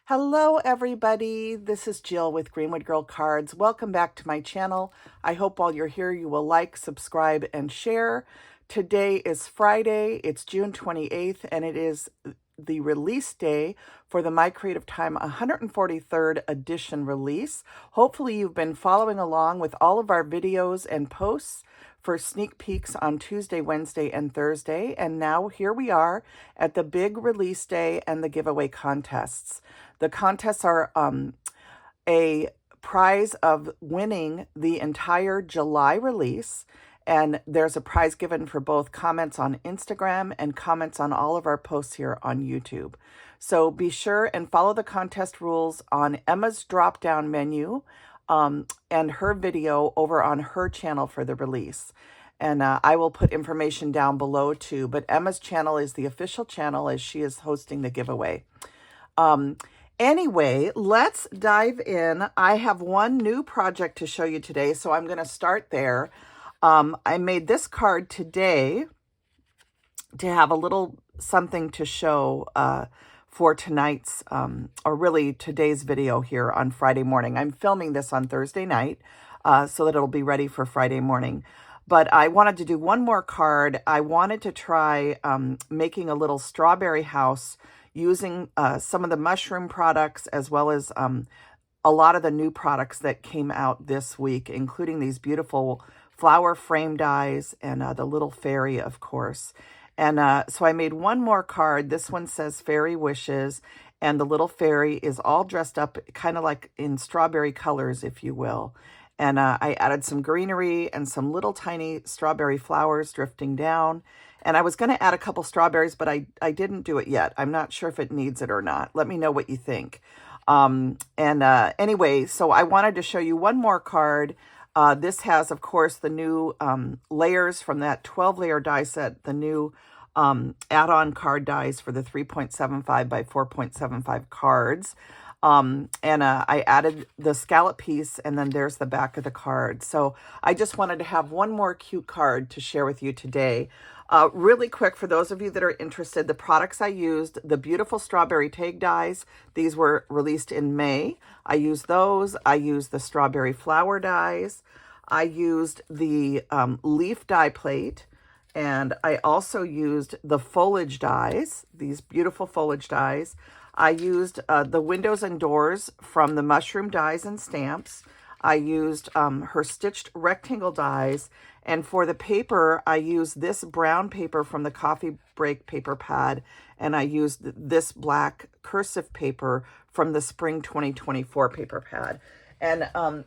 Hello, everybody. This is Jill with Greenwood Girl Cards. Welcome back to my channel. I hope while you're here, you will like, subscribe, and share. Today is Friday. It's June 28th, and it is the release day for the My Creative Time 143rd edition release. Hopefully, you've been following along with all of our videos and posts for sneak peeks on Tuesday, Wednesday, and Thursday. And now here we are at the big release day and the giveaway contests. The contests are a prize of winning the entire July release. And there's a prize given for both comments on Instagram and comments on all of our posts here on YouTube. So be sure and follow the contest rules on Emma's drop-down menu and her video over on her channel for the release. And I will put information down below too, but Emma's channel is the official channel as she is hosting the giveaway. Anyway, let's dive in. I have one new project to show you today, so I'm going to start there. I made this card today to have a little something to show for tonight's, or really today's video here on Friday morning. I'm filming this on Thursday night so that it'll be ready for Friday morning. But I wanted to do one more card. I wanted to try making a little strawberry house using some of the mushroom products as well as a lot of the new products that came out this week, including these beautiful flower frame dies and the little fairy, of course. And so I made one more card. This one says Fairy Wishes, and the little fairy is all dressed up kind of like in strawberry colors, if you will. And I added some greenery and some little tiny strawberry flowers drifting down. And I was going to add a couple strawberries, but I didn't do it yet. I'm not sure if it needs it or not. Let me know what you think. Anyway, so I wanted to show you one more card. This has, of course, the new layers from that 12-layer die set, the new add-on card dies for the 3.75 by 4.75 cards. I added the scallop piece, and then there's the back of the card. So I just wanted to have one more cute card to share with you today. Really quick, for those of you that are interested, the products I used, the beautiful strawberry tag dies, these were released in May. I used those. I used the strawberry flower dies. I used the leaf die plate. And I also used the foliage dies, these beautiful foliage dies. I used the windows and doors from the mushroom dies and stamps. I used her stitched rectangle dies. And for the paper, I used this brown paper from the Coffee Break paper pad. And I used this black cursive paper from the Spring 2024 paper pad. And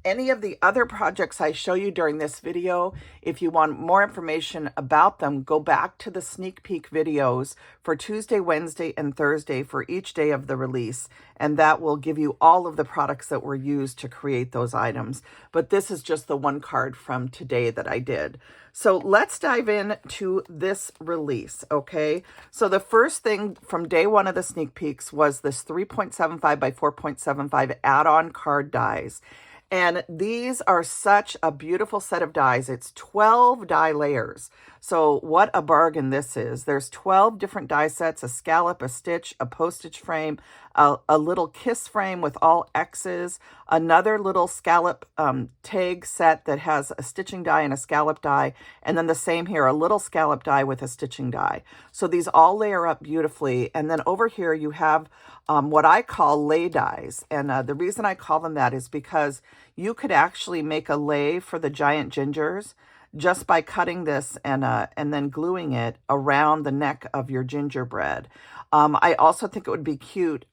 any of the other projects I show you during this video, if you want more information about them, go back to the sneak peek videos for Tuesday, Wednesday, and Thursday for each day of the release. And that will give you all of the products that were used to create those items. But this is just the one card from today that I did. So let's dive in to this release, okay? So the first thing from day one of the sneak peeks was this 3.75 by 4.75 add-on card dies. And these are such a beautiful set of dies. It's 12 die layers. So what a bargain this is. There's 12 different die sets, a scallop, a stitch, a postage frame, a little kiss frame with all X's, another little scallop tag set that has a stitching die and a scallop die, and then the same here, a little scallop die with a stitching die. So these all layer up beautifully. And then over here you have what I call lay dies. And the reason I call them that is because you could actually make a lay for the giant gingers just by cutting this and then gluing it around the neck of your gingerbread. I also think it would be cute.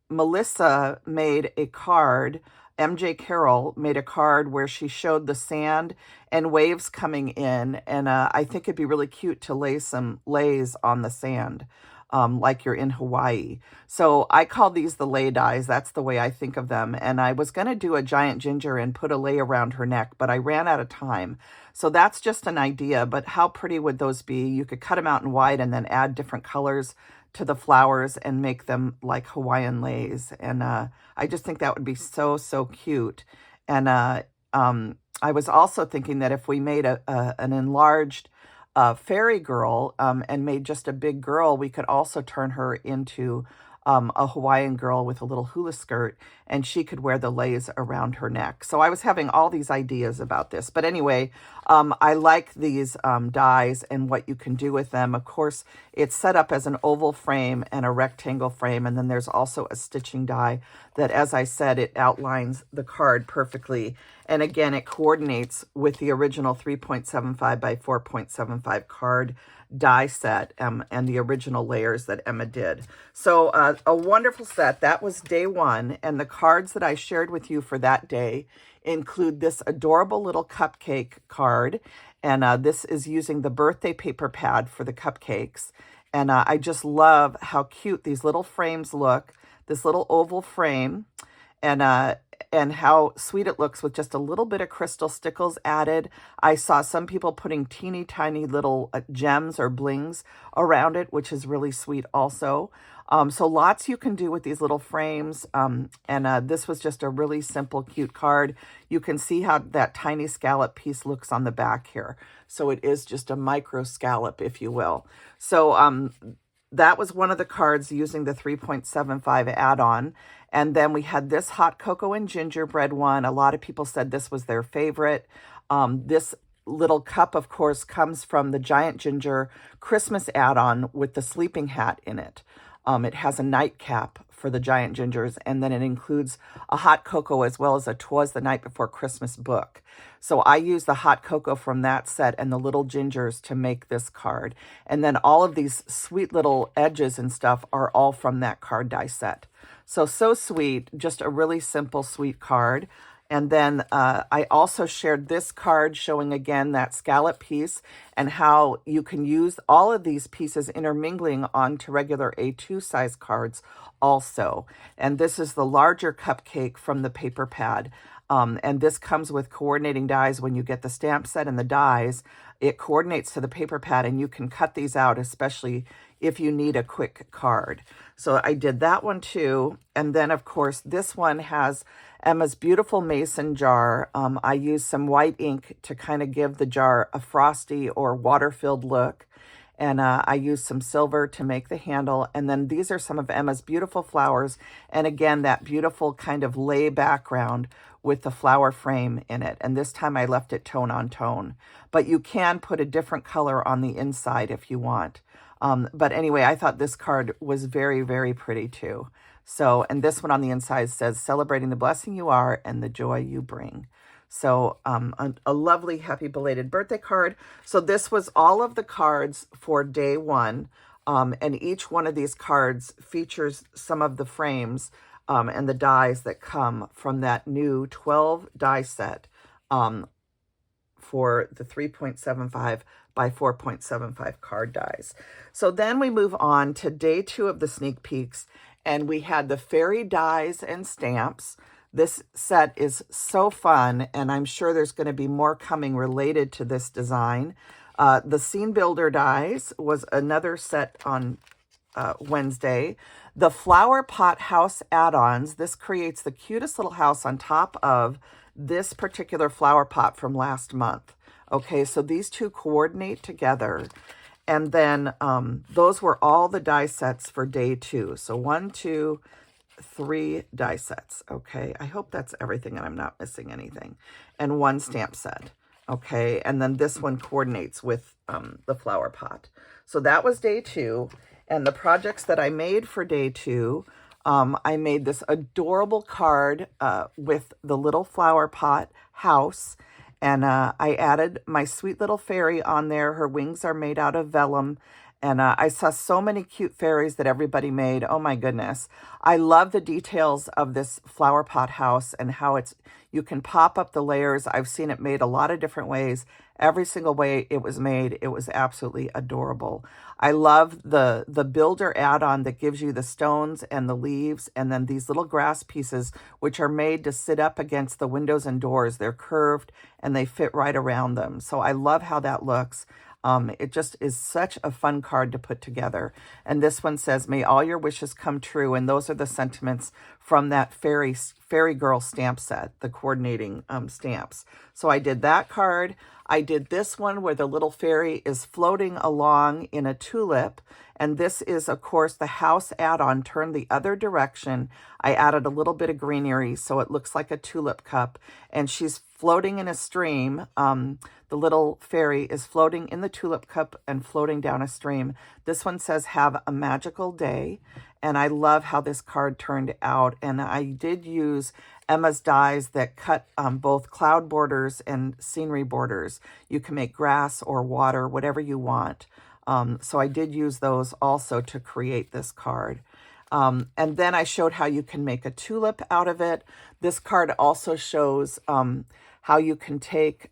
Melissa made a card, MJ Carroll made a card where she showed the sand and waves coming in. And I think it'd be really cute to lay some lays on the sand. Like you're in Hawaii. So I call these the lay dies. That's the way I think of them. And I was going to do a giant ginger and put a lay around her neck, but I ran out of time. So that's just an idea, but how pretty would those be? You could cut them out in white and then add different colors to the flowers and make them like Hawaiian lays. And I just think that would be so, so cute. And I was also thinking that if we made an enlarged fairy girl and made just a big girl, we could also turn her into a Hawaiian girl with a little hula skirt, and she could wear the leis around her neck. So I was having all these ideas about this. But anyway, I like these dies and what you can do with them. Of course, it's set up as an oval frame and a rectangle frame, and then there's also a stitching die that, as I said, it outlines the card perfectly. And again, it coordinates with the original 3.75 by 4.75 card die set and the original layers that Emma did. So a wonderful set. That was day one. And the cards that I shared with you for that day include this adorable little cupcake card. And this is using the birthday paper pad for the cupcakes. And I just love how cute these little frames look, this little oval frame. And how sweet it looks with just a little bit of crystal stickles added. I saw some people putting teeny tiny little gems or blings around it, which is really sweet also. So lots you can do with these little frames. This was just a really simple, cute card. You can see how that tiny scallop piece looks on the back here. So it is just a micro scallop, if you will. So that was one of the cards using the 3.75 add-on. And then we had this hot cocoa and gingerbread one. A lot of people said this was their favorite. This little cup, of course, comes from the Giant Ginger Christmas add-on with the sleeping hat in it. It has a nightcap for the Giant Gingers, and then it includes a hot cocoa as well as a 'Twas the Night Before Christmas book. So I use the hot cocoa from that set and the little gingers to make this card. And then all of these sweet little edges and stuff are all from that card die set. So sweet, just a really simple, sweet card. And then I also shared this card showing again that scallop piece and how you can use all of these pieces intermingling onto regular A2 size cards also. And this is the larger cupcake from the paper pad. And this comes with coordinating dies. When you get the stamp set and the dies, it coordinates to the paper pad, and you can cut these out, especially if you need a quick card. So I did that one too. And then, of course, this one has Emma's beautiful mason jar. I used some white ink to kind of give the jar a frosty or water-filled look. And I used some silver to make the handle. And then these are some of Emma's beautiful flowers. And again, that beautiful kind of lay background with the flower frame in it. And this time I left it tone on tone. But you can put a different color on the inside if you want. But anyway, I thought this card was very, very pretty too. So, and this one on the inside says, celebrating the blessing you are and the joy you bring. So a lovely happy belated birthday card. So this was all of the cards for day one. And each one of these cards features some of the frames and the dies that come from that new 12 die set for the 3.75 by 4.75 card dies. So then we move on to day two of the sneak peeks, and we had the fairy dies and stamps. This set is so fun, and I'm sure there's going to be more coming related to this design. The Scene Builder dies was another set on Wednesday. The Flower Pot House add-ons. This creates the cutest little house on top of this particular flower pot from last month. Okay, so these two coordinate together. And then those were all the die sets for day two. So 1, 2, 3 die sets. Okay, I hope that's everything and I'm not missing anything. And 1 stamp set. Okay, and then this one coordinates with the flower pot. So that was day two. And the projects that I made for day two, I made this adorable card with the little flower pot house. And I added my sweet little fairy on there. Her wings are made out of vellum. And I saw so many cute fairies that everybody made. Oh my goodness. I love the details of this flower pot house and how you can pop up the layers. I've seen it made a lot of different ways. Every single way it was made, it was absolutely adorable. I love the builder add-on that gives you the stones and the leaves and then these little grass pieces, which are made to sit up against the windows and doors. They're curved and they fit right around them. So I love how that looks. It just is such a fun card to put together. And this one says, may all your wishes come true. And those are the sentiments from that fairy girl stamp set, the coordinating stamps. So I did that card. I did this one where the little fairy is floating along in a tulip. And this is, of course, the house add-on turned the other direction. I added a little bit of greenery so it looks like a tulip cup. And she's floating in a stream. The little fairy is floating in the tulip cup and floating down a stream. This one says, have a magical day. And I love how this card turned out. And I did use Emma's dies that cut both cloud borders and scenery borders. You can make grass or water, whatever you want. So I did use those also to create this card. And then I showed how you can make a tulip out of it. This card also shows how you can take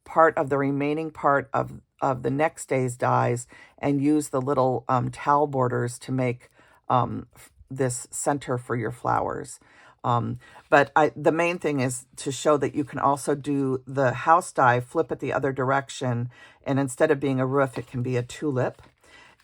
part of the remaining part of the next day's dies and use the little towel borders to make this center for your flowers. But the main thing is to show that you can also do the house die, flip it the other direction, and instead of being a roof, it can be a tulip.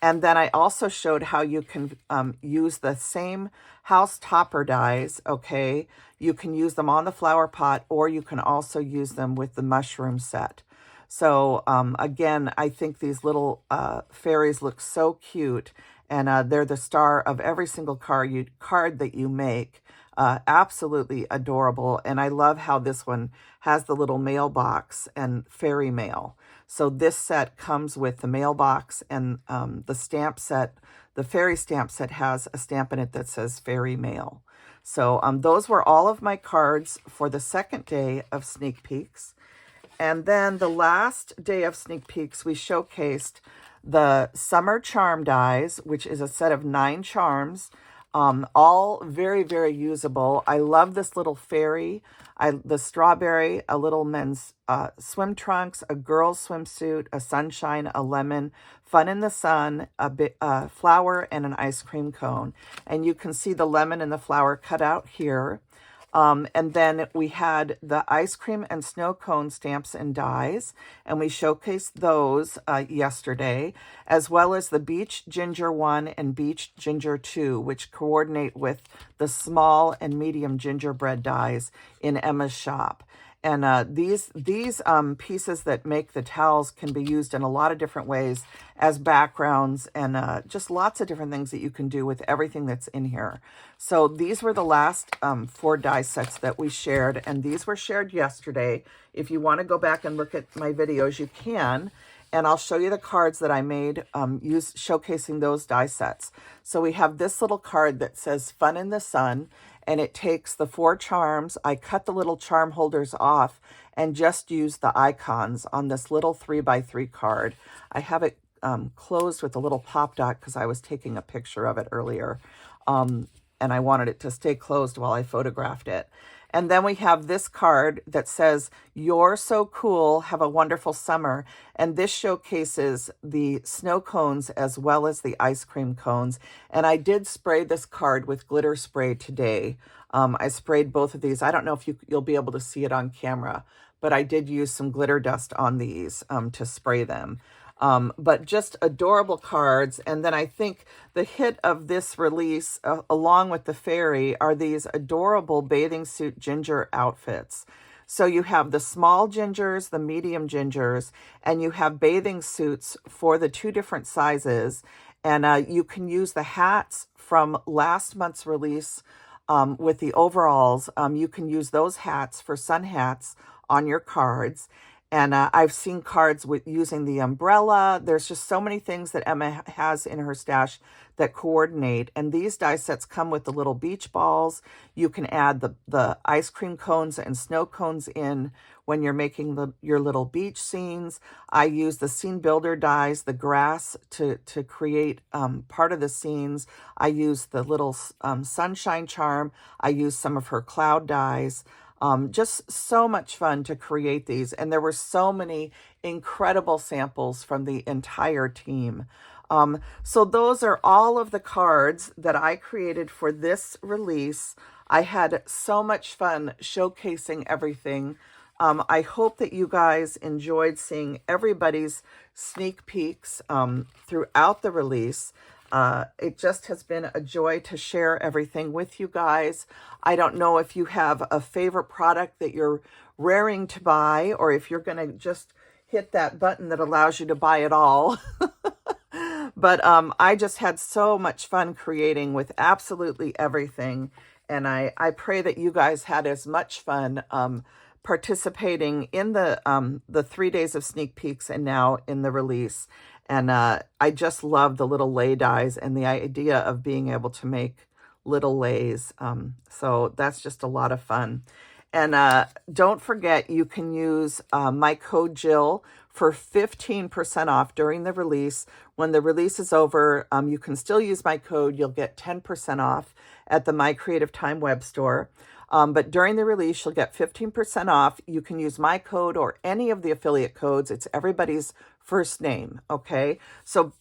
And then I also showed how you can use the same house topper dies, okay? You can use them on the flower pot, or you can also use them with the mushroom set. So again, I think these little fairies look so cute, and they're the star of every single card that you make. Absolutely adorable. And I love how this one has the little mailbox and fairy mail. So this set comes with the mailbox, and the stamp set, the fairy stamp set, has a stamp in it that says fairy mail. So those were all of my cards for the second day of Sneak Peeks. And then the last day of Sneak Peeks, we showcased the Summer Charm dies, which is a set of 9 charms, all very, very usable. I love this little fairy, the strawberry, a little men's swim trunks, a girl's swimsuit, a sunshine, a lemon, fun in the sun, a flower, and an ice cream cone. And you can see the lemon and the flower cut out here. And then we had the ice cream and snow cone stamps and dies, and we showcased those yesterday, as well as the Beach Ginger 1 and Beach Ginger 2, which coordinate with the small and medium gingerbread dies in Emma's shop. And these pieces that make the towels can be used in a lot of different ways as backgrounds, and just lots of different things that you can do with everything that's in here. So these were the last 4 die sets that we shared, and these were shared yesterday. If you want to go back and look at my videos, you can. And I'll show you the cards that I made showcasing those die sets. So we have this little card that says Fun in the Sun, and it takes the 4 charms. I cut the little charm holders off and just used the icons on this little 3x3 card. I have it closed with a little pop dot because I was taking a picture of it earlier. And I wanted it to stay closed while I photographed it. And then we have this card that says, you're so cool, have a wonderful summer. And this showcases the snow cones as well as the ice cream cones. And I did spray this card with glitter spray today. I sprayed both of these. I don't know if you'll be able to see it on camera, but I did use some glitter dust on these to spray them. But just adorable cards. And then I think the hit of this release, along with the fairy, are these adorable bathing suit ginger outfits. So you have the small gingers, the medium gingers, and you have bathing suits for the 2 different sizes. And you can use the hats from last month's release with the overalls. You can use those hats for sun hats on your cards. And I've seen cards with using the umbrella. There's just so many things that Emma has in her stash that coordinate. And these die sets come with the little beach balls. You can add the ice cream cones and snow cones in when you're making your little beach scenes. I use the scene builder dies, the grass, to create part of the scenes. I use the little sunshine charm. I use some of her cloud dies. Just so much fun to create these. And there were so many incredible samples from the entire team. So those are all of the cards that I created for this release. I had so much fun showcasing everything. I hope that you guys enjoyed seeing everybody's sneak peeks throughout the release. It just has been a joy to share everything with you guys. I don't know if you have a favorite product that you're raring to buy, or if you're going to just hit that button that allows you to buy it all. But I just had so much fun creating with absolutely everything. And I pray that you guys had as much fun participating in the 3 days of sneak peeks and now in the release. And I just love the little lei dies and the idea of being able to make little leis. So that's just a lot of fun. And don't forget, you can use my code Jill for 15% off during the release. When the release is over, you can still use my code. You'll get 10% off at the My Creative Time web store. But during the release, you'll get 15% off. You can use my code or any of the affiliate codes. It's everybody's first name, okay? So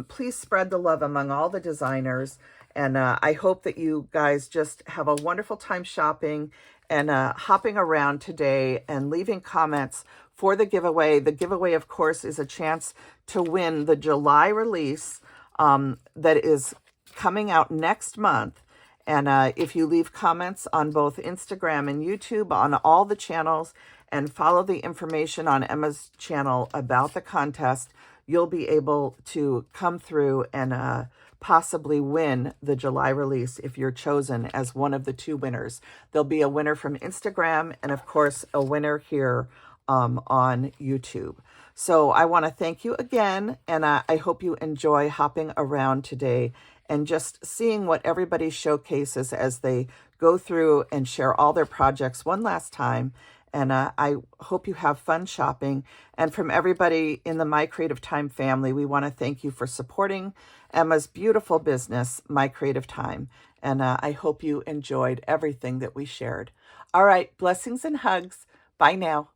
please spread the love among all the designers. And I hope that you guys just have a wonderful time shopping and hopping around today and leaving comments for the giveaway. The giveaway, of course, is a chance to win the July release that is coming out next month. And if you leave comments on both Instagram and YouTube on all the channels and follow the information on Emma's channel about the contest, you'll be able to come through and possibly win the July release if you're chosen as one of the 2 winners. There'll be a winner from Instagram and, of course, a winner here on YouTube. So I want to thank you again, and I hope you enjoy hopping around today and just seeing what everybody showcases as they go through and share all their projects one last time. And I hope you have fun shopping. And from everybody in the My Creative Time family, we want to thank you for supporting Emma's beautiful business, My Creative Time. And I hope you enjoyed everything that we shared. All right, blessings and hugs. Bye now.